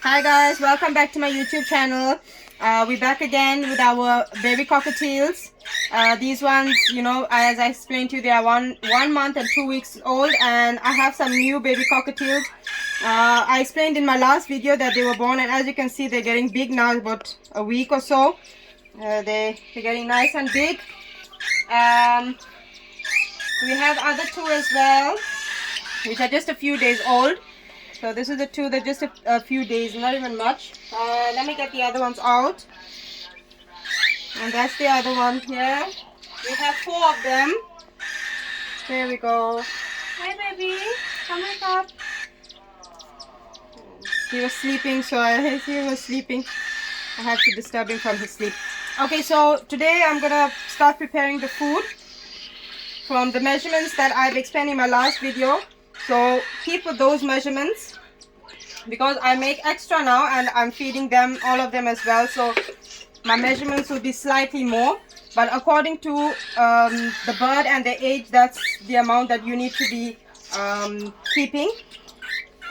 Hi guys, welcome back to my YouTube channel. We're back again with our baby cockatiels. These ones, you know, as I explained to you, they are one month and 2 weeks old, and I have some new baby cockatiels. I explained in my last video that they were born, and as you can see, they're getting big now, about a week or so. They're getting nice and big. We have other two as well, which are just a few days old. So this is the two that just a few days, not even much. Let me get the other ones out. And that's the other one here. We have 4 of them. There we go. Hi baby, come wake up. He was sleeping, so he was sleeping. I had to disturb him from his sleep. Okay, so today I'm gonna start preparing the food from the measurements that I've explained in my last video. So keep with those measurements, because I make extra now and I'm feeding them, all of them as well. So my measurements will be slightly more, but according to the bird and the age, that's the amount that you need to be keeping.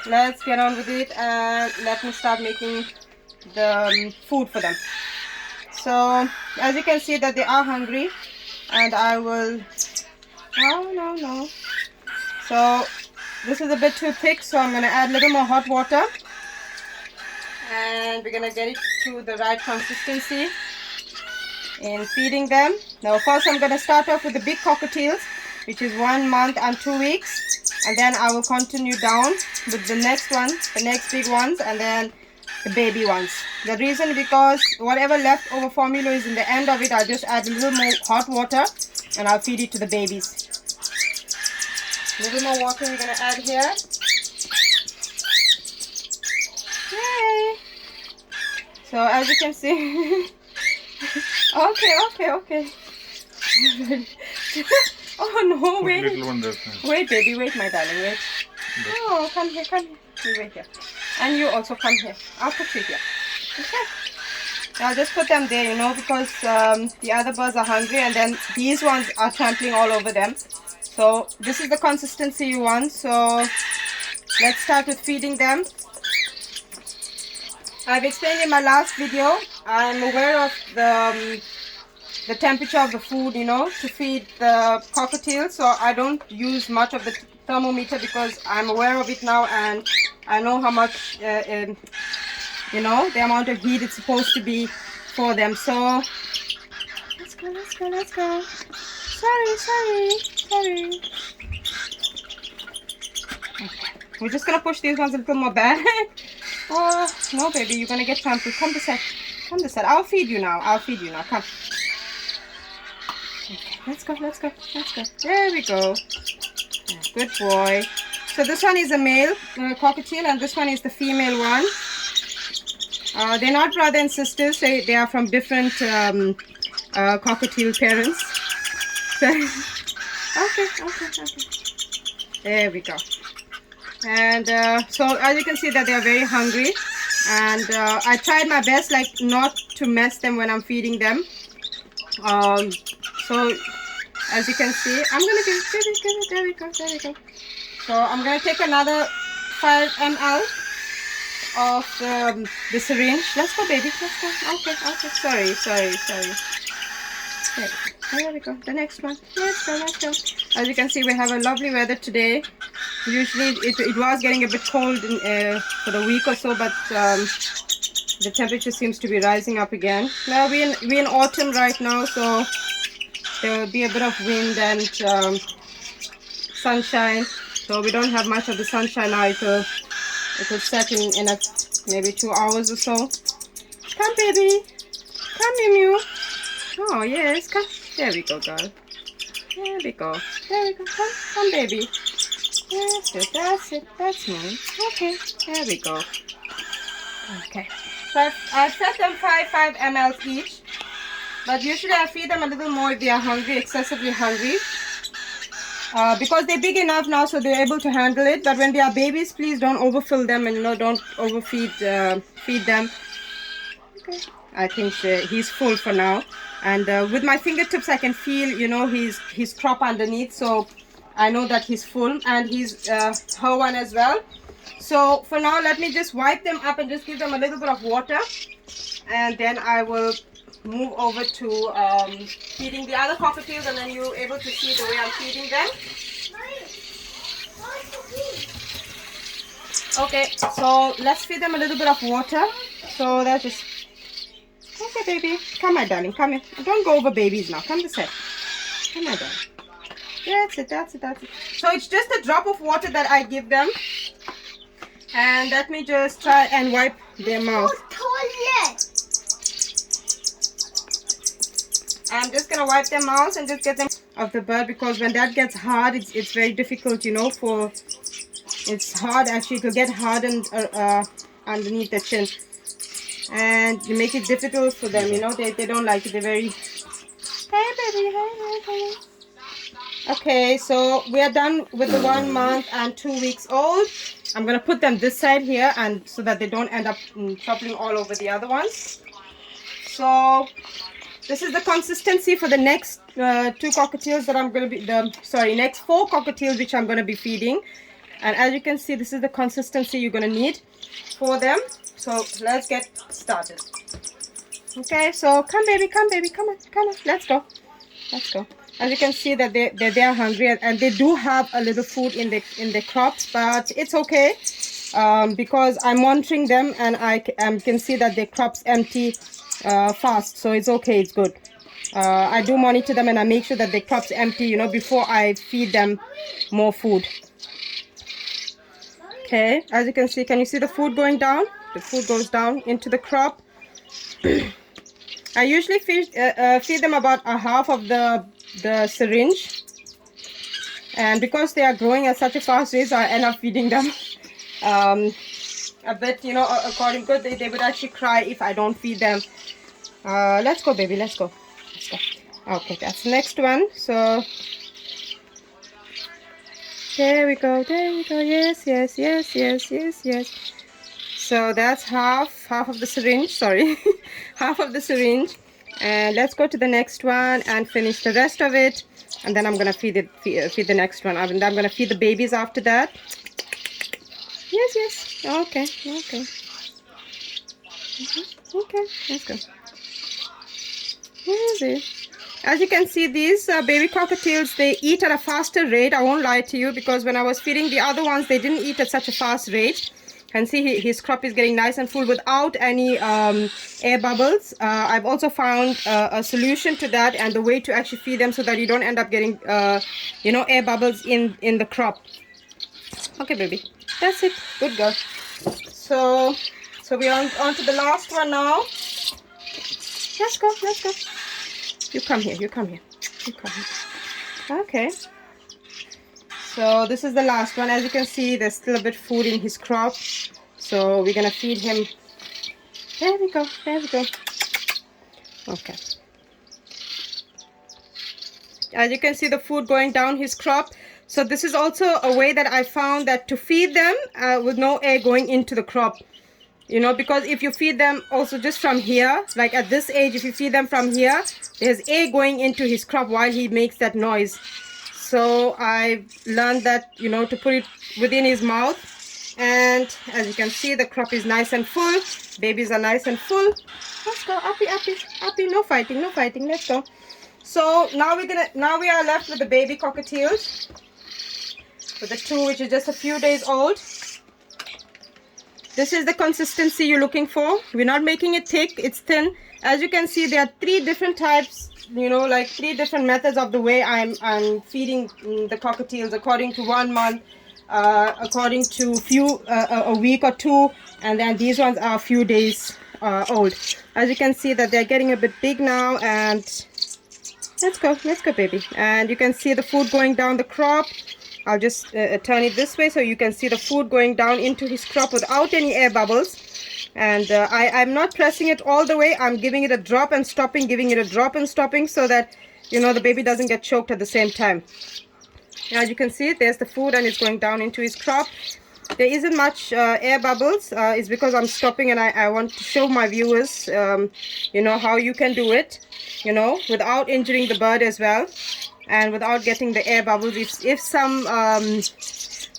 Let's get on with it and let me start making the food for them. So as you can see that they are hungry, and I will, no. So this is a bit too thick, so I'm going to add a little more hot water. And we're going to get it to the right consistency in feeding them. Now first I'm going to start off with the big cockatiels, which is 1 month and 2 weeks. And then I will continue down with the next one, the next big ones, and then the baby ones. The reason because whatever leftover formula is in the end of it, I'll just add a little more hot water and I'll feed it to the babies. A little more water we're going to add here. Yay! So as you can see, okay. Oh no, wait baby, wait my darling, wait. Oh, come here, you wait here. And you also come here, I'll put you here. Okay. I'll just put them there, you know, because the other birds are hungry, and then these ones are trampling all over them. So this is the consistency you want. So let's start with feeding them. I've explained in my last video, I'm aware of the temperature of the food, you know, to feed the cockatiels. So I don't use much of the thermometer because I'm aware of it now, and I know how much, you know, the amount of heat it's supposed to be for them. So let's go. Sorry. Okay. We're just gonna push these ones a little more back. Oh no baby, you're gonna get trampled. Come this side. I'll feed you now. Come. Okay, let's go. There we go. Good boy. So this one is a male cockatiel, and this one is the female one. They're not brother and sisters. They are from different cockatiel parents. Okay. There we go. And so as you can see that they are very hungry, and I tried my best like not to mess them when I'm feeding them. So as you can see, I'm gonna give it. There we go. So I'm gonna take another 5 ml of the syringe. Let's go baby, let's go. Okay, sorry. There we go, the next one. Let's go. As you can see, we have a lovely weather today. Usually it was getting a bit cold for the week or so, but the temperature seems to be rising up again. Now we're in autumn right now, so there will be a bit of wind and sunshine. So we don't have much of the sunshine now. It will set in maybe 2 hours or so. Come baby, come Miu. Oh yes, come. There we go, girl. There we go. Come baby. That's it. That's me. Okay, there we go. Okay. So I've set them 5 ml each. But usually I feed them a little more if they are hungry, excessively hungry. Because they're big enough now, so they're able to handle it. But when they are babies, please don't overfill them, and don't overfeed feed them. Okay. I think he's full for now. And with my fingertips, I can feel, you know, his crop underneath. So I know that he's full, and he's her one as well. So for now, let me just wipe them up and just give them a little bit of water, and then I will move over to feeding the other cockatiels, and then you're able to see the way I'm feeding them. Okay, so let's feed them a little bit of water. So that's just... Okay, baby. Come, my darling. Come here. Don't go over babies now. Come this side. Come, my darling. That's it, that's it, that's it. So it's just a drop of water that I give them. And let me just try and wipe their mouth. I'm just going to wipe their mouths and just get them off the bird, because when that gets hard, it's very difficult, you know, for... It's hard actually to get hardened underneath the chin. And you make it difficult for them, you know, they don't like it. They're very... Hey, baby, hey. Okay, so we are done with the 1 month and 2 weeks old. I'm going to put them this side here, and so that they don't end up toppling all over the other ones. So this is the consistency for the next 2 cockatiels that I'm going to be... next 4 cockatiels which I'm going to be feeding. And as you can see, this is the consistency you're going to need for them. So let's get started. Okay, so come baby, come on, let's go. As you can see that they're hungry, and they do have a little food in the crops, but it's okay because I'm monitoring them, and I can see that their crops empty fast, so it's okay, it's good. I do monitor them, and I make sure that the crops empty, you know, before I feed them more food. Okay, as you can see, can you see the food going down? The food goes down into the crop. I usually feed them about a half of the syringe, and because they are growing at such a fast rate, I end up feeding them a bit, you know, according, because they would actually cry if I don't feed them. Let's go, baby, let's go. Okay, that's the next one. So there we go, yes. So that's half of the syringe, sorry. Half of the syringe. And let's go to the next one and finish the rest of it. And then I'm going to feed the next one. I'm going to feed the babies after that. Yes. Okay. Okay, let's go. Where is it? As you can see, these baby cockatiels, they eat at a faster rate. I won't lie to you, because when I was feeding the other ones, they didn't eat at such a fast rate. And see, his crop is getting nice and full without any air bubbles. I've also found a solution to that, and the way to actually feed them so that you don't end up getting, you know, air bubbles in the crop. Okay, baby. That's it. Good girl. So we're on to the last one now. Let's go. You come here. Okay. So this is the last one. As you can see, there's still a bit of food in his crop. So we're going to feed him. There we go. Okay. As you can see, the food going down his crop. So this is also a way that I found that to feed them with no air going into the crop. You know, because if you feed them also just from here, like at this age, if you feed them from here, there's air going into his crop while he makes that noise. So I learned that, you know, to put it within his mouth. And as you can see, the crop is nice and full. Babies are nice and full. Let's go, uppy. No fighting. Let's go. So now we are left with the baby cockatiels, with the 2 which is just a few days old. This is the consistency you're looking for. We're not making it thick, it's thin. As you can see, there are 3 different types, you know, like 3 different methods of the way I'm feeding the cockatiels, according to 1 month, according to a week or 2, and then these ones are a few days old. As you can see that they're getting a bit big now, and let's go baby. And you can see the food going down the crop. I'll just turn it this way so you can see the food going down into his crop without any air bubbles. And I'm not pressing it all the way. I'm giving it a drop and stopping, so that, you know, the baby doesn't get choked at the same time. As you can see, there's the food and it's going down into his crop. There isn't much air bubbles. It's because I'm stopping, and I want to show my viewers, you know, how you can do it, you know, without injuring the bird as well. And without getting the air bubbles. If some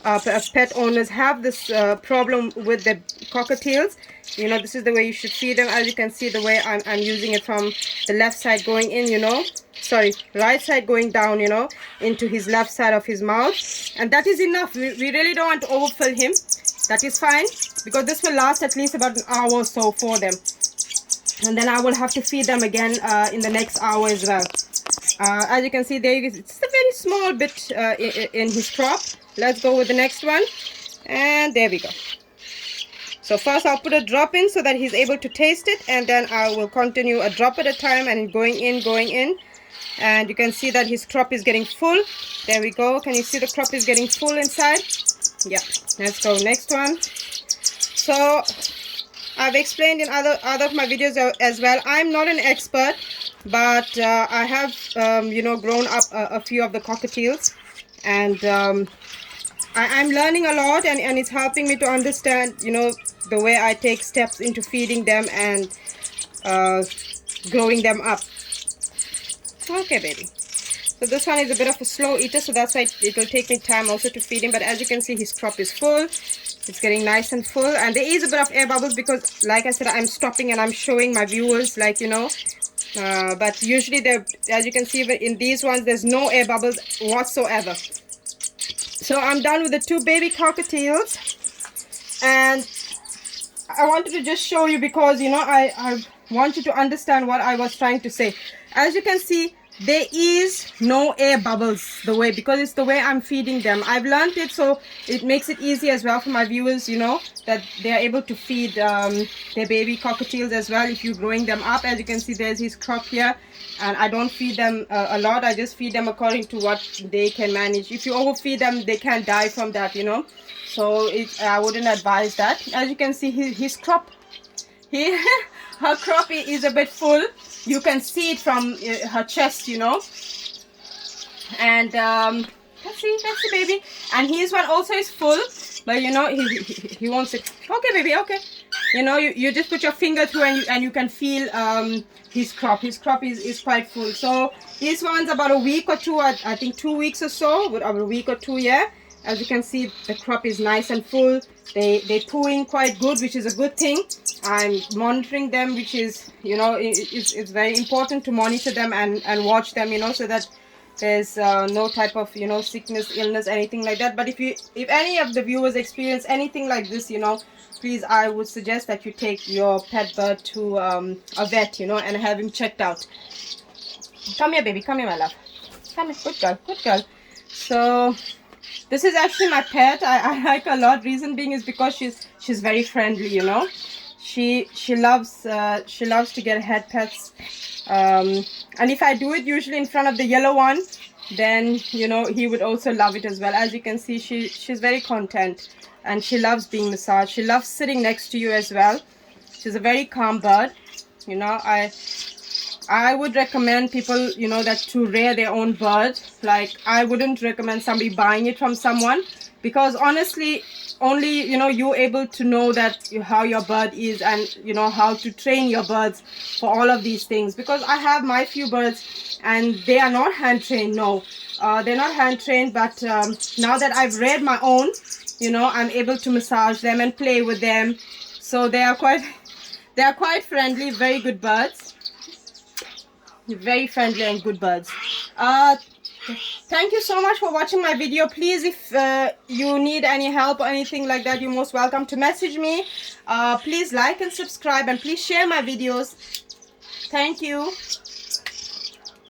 pet owners have this problem with the cockatiels. You know, this is the way you should feed them. As you can see, the way I'm using it from the left side going in, you know, sorry, right side going down, you know, into his left side of his mouth. And that is enough. We really don't want to overfill him. That is fine, because this will last at least about an hour or so for them. And then I will have to feed them again in the next hour as well. As you can see there, it's a very small bit in his crop. Let's go with the next one. And there we go. So first I'll put a drop in so that he's able to taste it, and then I will continue a drop at a time and going in. And you can see that his crop is getting full. There we go. Can you see the crop is getting full inside? Yeah. Let's go next one. So I've explained in other of my videos as well. I'm not an expert, but I have you know, grown up a few of the cockatiels, and I'm learning a lot, and it's helping me to understand, you know, the way I take steps into feeding them and growing them up. Okay, baby. So this one is a bit of a slow eater, so that's why it will take me time also to feed him. But as you can see, his crop is full. It's getting nice and full, and there is a bit of air bubbles because, like I said, I'm stopping and I'm showing my viewers, like, you know, but usually as you can see in these ones, there's no air bubbles whatsoever. So I'm done with the 2 baby cockatiels, and I wanted to just show you because, you know, I want you to understand what I was trying to say. As you can see, there is no air bubbles because it's the way I'm feeding them. I've learned it, so it makes it easy as well for my viewers, you know, that they're able to feed their baby cockatiels as well if you're growing them up. As you can see, there's his crop here, and I don't feed them a lot. I just feed them according to what they can manage. If you overfeed them, they can die from that, you know, so I wouldn't advise that. As you can see, his crop, her crop is a bit full. You can see it from her chest, you know. And let's see, baby. And his one also is full, but you know, he won't sit. Okay, baby, okay. You know, you just put your finger through and you can feel his crop. His crop is quite full. So this one's about a week or two, I think 2 weeks or so, about a week or two, yeah. As you can see, the crop is nice and full. They're pooing quite good, which is a good thing. I'm monitoring them, which is, you know, it's very important to monitor them and watch them, you know, so that there's no type of, you know, sickness, illness, anything like that. But if any of the viewers experience anything like this, you know, please, I would suggest that you take your pet bird to a vet, you know, and have him checked out. Come here, baby. Come here, my love. Come here. Good girl. Good girl. So this is actually my pet. I like her a lot. Reason being is because she's very friendly, you know. She loves to get head pets, and if I do it usually in front of the yellow one, then, you know, he would also love it as well. As you can see, she's very content, and she loves being massaged. She loves sitting next to you as well. She's a very calm bird. You know, I would recommend people, you know, that to rear their own bird. Like, I wouldn't recommend somebody buying it from someone, because honestly, only, you know, you're able to know that how your bird is, and, you know, how to train your birds for all of these things. Because I have my few birds and they are not hand trained. No, they're not hand trained, but now that I've reared my own, you know, I'm able to massage them and play with them. So they are quite friendly, very good birds. Very friendly and good birds. Thank you so much for watching my video. Please, if you need any help or anything like that, you're most welcome to message me. Please like and subscribe, and please share my videos. Thank you.